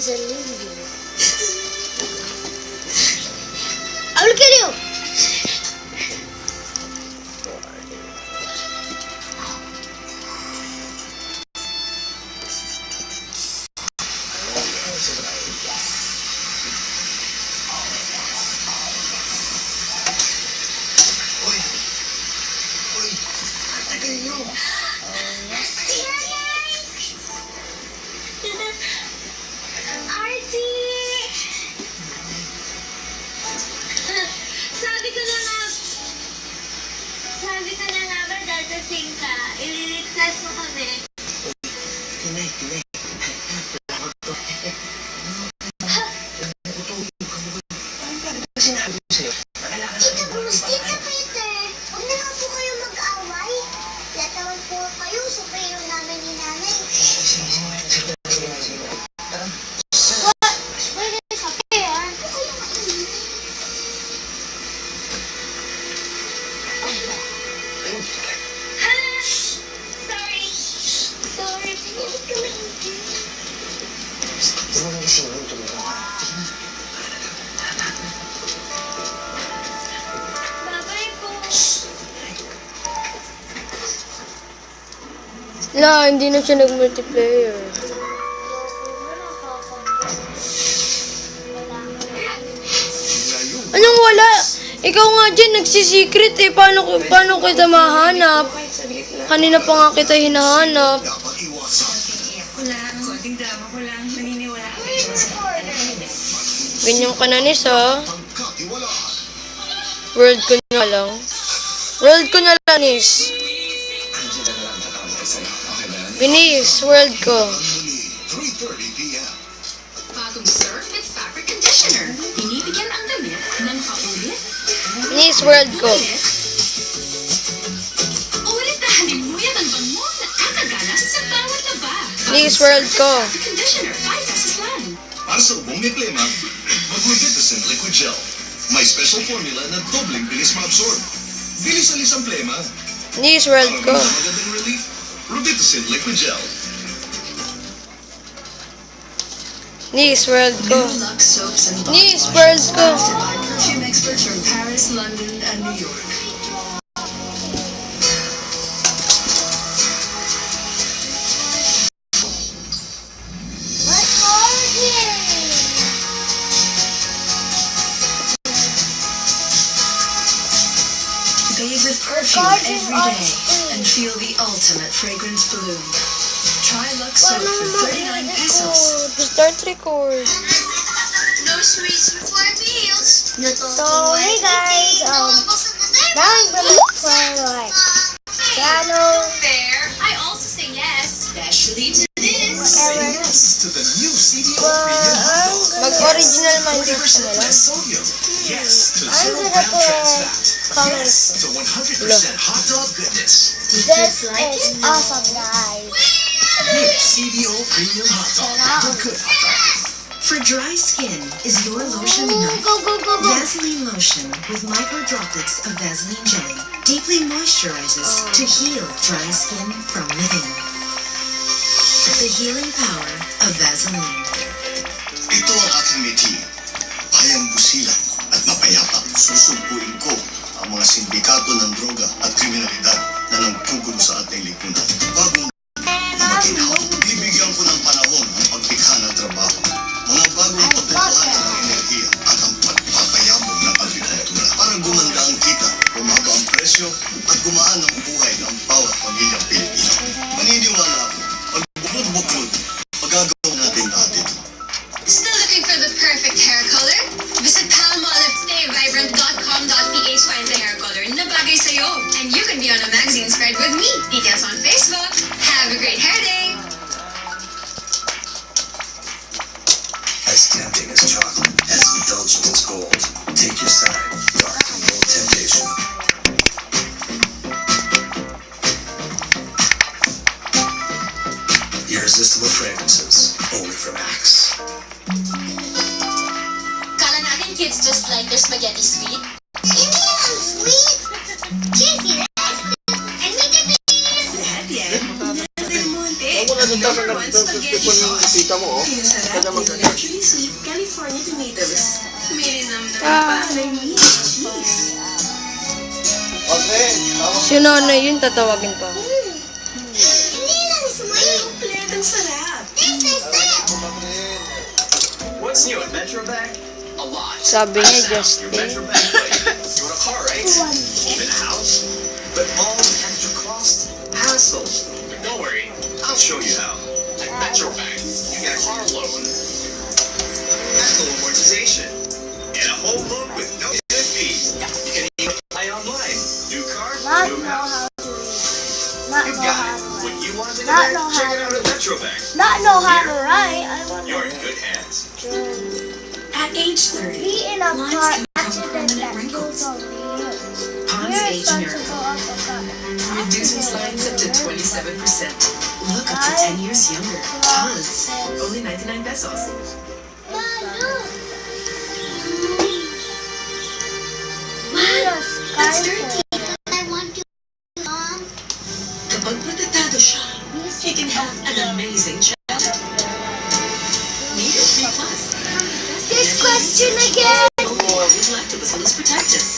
sa linggo. I will kill you! Sabi ko na nga ba dadating ka? Ililigtas mo kami. Tinay. Wala ko to. Ano ba sinabi ko sa'yo? Tita Bruce, Tita Peter, huwag na nga po kayo mag-away. Latawan po kayo sa payo namin ni nanay. Sige. Pwede kape, ha? Sorry. Pinilit ka maigi. Tumulong kasi yun. Babay po. La, hindi na siya nag-multiplayer. Anong wala? Ikaw nga dyan, nagsisecret eh. Paano kita mahanap? Kanina pa nga kita hinahanap. Konting drama ko lang. Naniniwala ako. Ganyan ka na, Nis, ha? World ko na lang. Nis. Binis, world ko. Bagong Surf with Fabric Conditioner. Binibigyan ang damit ng paulit. Binis, world ko. Ulit na halimuyan ang bango na kakaganas sa bawat laba. Binis, world ko. Fabric Conditioner, 5 pesos lang. Para sa ubong may klima, mag-Rubitusin Liquid Gel. May special formula na dobleng bilis ma-absorb. Bilis-alis ang plema. Binis, world ko. Para magandang relief, Rubitusin Liquid Gel. Binis, world ko. New Lux soaps and body Binis, washes world ko. crafted by perfume experts from Paris, London, and New York. What are you? Bathe with perfume every day and feel the ultimate fragrance bloom. Try Lux soap for 39 pesos. Start record. No sweets before meals. So, hey guys, now I'm gonna look for like channel, Fair. I also say yes. Especially to this. whatever. Yes to the new CDO Well, Premium Hot I'm Dog. Mag-original minded ka 40% na lang. less sodium. Yes to I'm 0 gonna gram trans put fat. colors. Yes to 100% hot dog goodness. This is awesome, guys. New CDO Premium Hot Dog. The good hot dog. For dry skin, is your lotion enough? Go. Vaseline lotion with micro droplets of Vaseline jelly deeply moisturizes to heal dry skin from within. The healing power of Vaseline. Ito ang aking meeting. Bayang busilan at mapayapa. Susumpuin ko ang mga sindikato ng droga at kriminalidad na nagpugulo sa ating lipunan. Bagong maginhawa, bibigyan ko ng panahon ang paglikha ng trabaho. Mga bagong pagkukuhan ng enerhiya at ang pagpapayabong ng agrikultura. Para gumanda ang kita, bumaba ang presyo at gumaan ang buhay ng bawat pamilyang Pilipino. Maniniwala ako, pagbuklod-buklod, magagawa natin lahat ito. Still looking for the perfect hair color? Visit palmolive.stayvibrant.com.ph find the hair color na bagay sa'yo. And you can be on a magazine spread with me. Details on Facebook. Have a great hair day! As tempting as chocolate, as indulgent as gold. Take your side, dark and bold temptation. Irresistible fragrances, only from Axe. Kala natin kids just like their spaghetti sweet. Hindi ang sweet. Cheesy. And me the please. Lahat yan. Del Monte. Huwag mo na dito sa and spaghetti sauce. Tita mo, oh. Pinasarap Ganda with maganda. naturally sweet California tomatoes. Mininam-nam Ah. pa. Cheese. Si nanay yun, tatawagin pa. Hindi lang smile. Kompletong sarap. Taste. What's new at Metro Bank? A lot. Sabi niya, Your Justin. Metro Bank plate. You want a car, right? Even a house? But all the extra cost, hassle. Don't worry, I'll show you how. At Metro Bank, you get a car loan, and low amortization, and a home loan with no hidden fees. You can even apply online. New car, new house. You got it. What you want in a bank, check it out at Metro Bank. Not know how to write. I want You're in good hands. At age 30, be in a lines car can become accident permanent that wrinkles. goes on you. Pond's You're Age Miracle. responsible of Reducing lines up to 27%. Look up to 10 years younger. Pond's. Only 99 pesos. That's dirty. I want to, Mom. Kapag protektado siya, he can have an amazing child. Need a 3+. This question again. With lactobacillus protectus.